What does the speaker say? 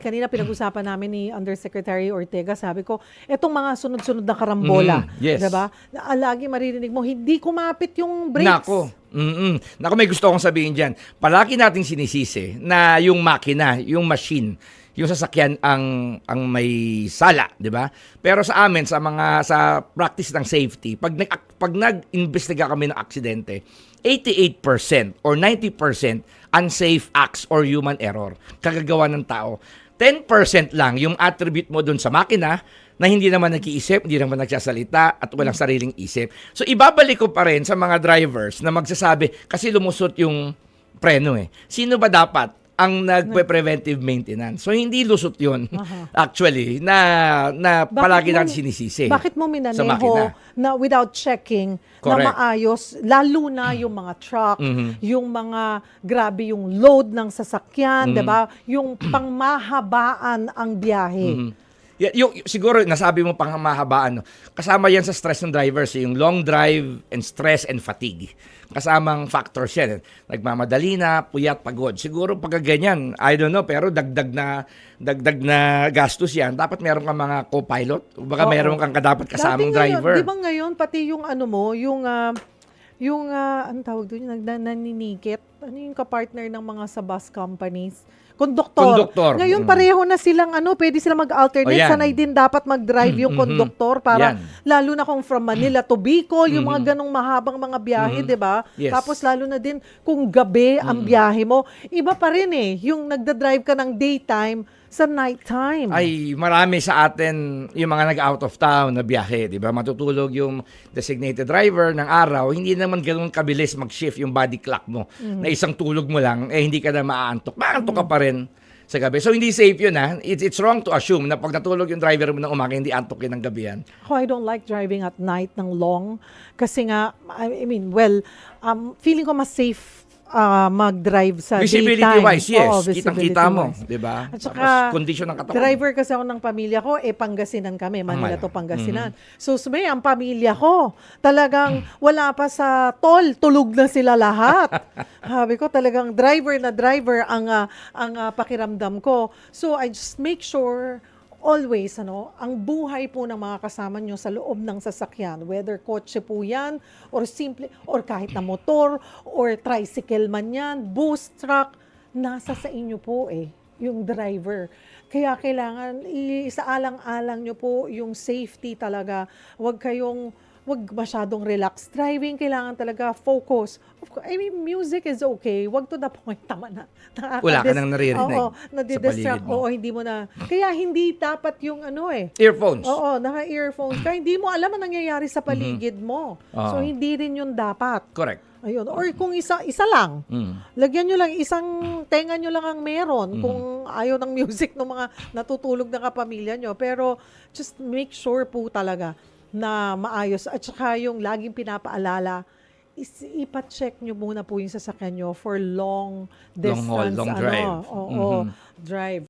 Kanina pinag-usapan namin ni Undersecretary Ortega, sabi ko, etong mga sunod-sunod na karambola, Yes. 'di ba? Lagi maririnig mo, hindi kumapit yung brakes. Nako. Nako, may gusto akong sabihin diyan. Palagi nating sinisisi na yung makina, yung machine, yung sasakyan ang may sala, 'di ba? Pero sa amin sa practice ng safety, pag nag-imbestiga kami ng aksidente, 88% or 90% unsafe acts or human error, kagagawa ng tao. 10% lang yung attribute mo dun sa makina na hindi naman nag-iisip, hindi naman nagsasalita at walang sariling isip. So ibabalik ko pa rin sa mga drivers na magsasabi kasi lumusot yung preno eh. Sino ba dapat ang nagpe-preventive maintenance? So hindi lusot yun actually na palagi natin sinisisi. Bakit mo sa minaneho makina. na without checking Correct. na maayos, lalo na yung mga truck, yung mga grabe yung load ng sasakyan, 'di ba? Yung pangmahabaan ang biyahe. Yung siguro nasabi mo pang mahabaan, no? Kasama yan sa stress ng drivers, yung long drive and stress and fatigue. Kasamang factors yan. Nagmamadali na, puyat, pagod. Siguro pag ganyan, I don't know, pero dagdag na gastos yan. Dapat meron kang mga co-pilot. O baka meron kang dapat kasamang driver. Di ba ngayon, pati yung ano mo, yung anong tawag doon, yung naninikit, ano yung kapartner ng mga sa bus companies? Konduktor. Ngayon pareho na silang pwede silang mag-alternate. O, yan. Sanay din dapat mag-drive yung konduktor para Yan. lalo na kung from Manila to Bicol, yung mga ganong mahabang mga biyahe, 'di ba? Yes. Tapos lalo na din kung gabi ang biyahe mo, iba pa rin yung nagda-drive ka ng daytime sa nighttime. Ay, marami sa atin yung mga nag-out of town na biyahe, di ba? Matutulog yung designated driver ng araw, hindi naman ganoon kabilis mag-shift yung body clock mo. Na isang tulog mo lang, hindi ka na maaantok. Maantok ka pa rin sa gabi. So, hindi safe yun, ha? It's wrong to assume na pag natulog yung driver mo ng umaga, hindi antok yun ng gabi yan. Ako, I don't like driving at night ng long kasi nga, I mean, feeling ko mas safe mag-drive sa Visibility daytime. wise, yes. Oo, Kitang-kita mo, visibility-wise. di ba? At saka, Tapos, kondisyon ng katawan. driver kasi ako ng pamilya ko, Pangasinan kami. Manila to Pangasinan. Mm-hmm. So, sabi, ang pamilya ko, talagang wala pa sa toll, tulog na sila lahat. Sabi ko, talagang driver na driver ang pakiramdam ko. So, I just make sure always, ang buhay po ng mga kasama nyo sa loob ng sasakyan, whether kotse po yan, or simple, or kahit na motor, or tricycle man yan, bus, truck, nasa sa inyo po yung driver. Kaya kailangan, isaalang-alang nyo po yung safety talaga. Huwag masyadong relax driving, kailangan talaga focus. I mean, music is okay. Huwag to the point na Wala ka nang naririnig Oo, nadidistract. sa paligid mo. Oo, hindi mo na. Kaya hindi dapat yung Earphones. Oo, naka-earphones ka. Hindi mo alam ang nangyayari sa paligid mo. So, hindi rin yun dapat. Correct. Ayun. Or kung isa lang, lagyan nyo lang, isang tenga nyo lang ang meron kung ayaw ng music ng mga natutulog na kapamilya nyo. Pero just make sure po talaga na maayos. At saka yung laging pinapaalala, ipa-check nyo muna po yung sasakyan nyo for long distance. Long drive. Drive.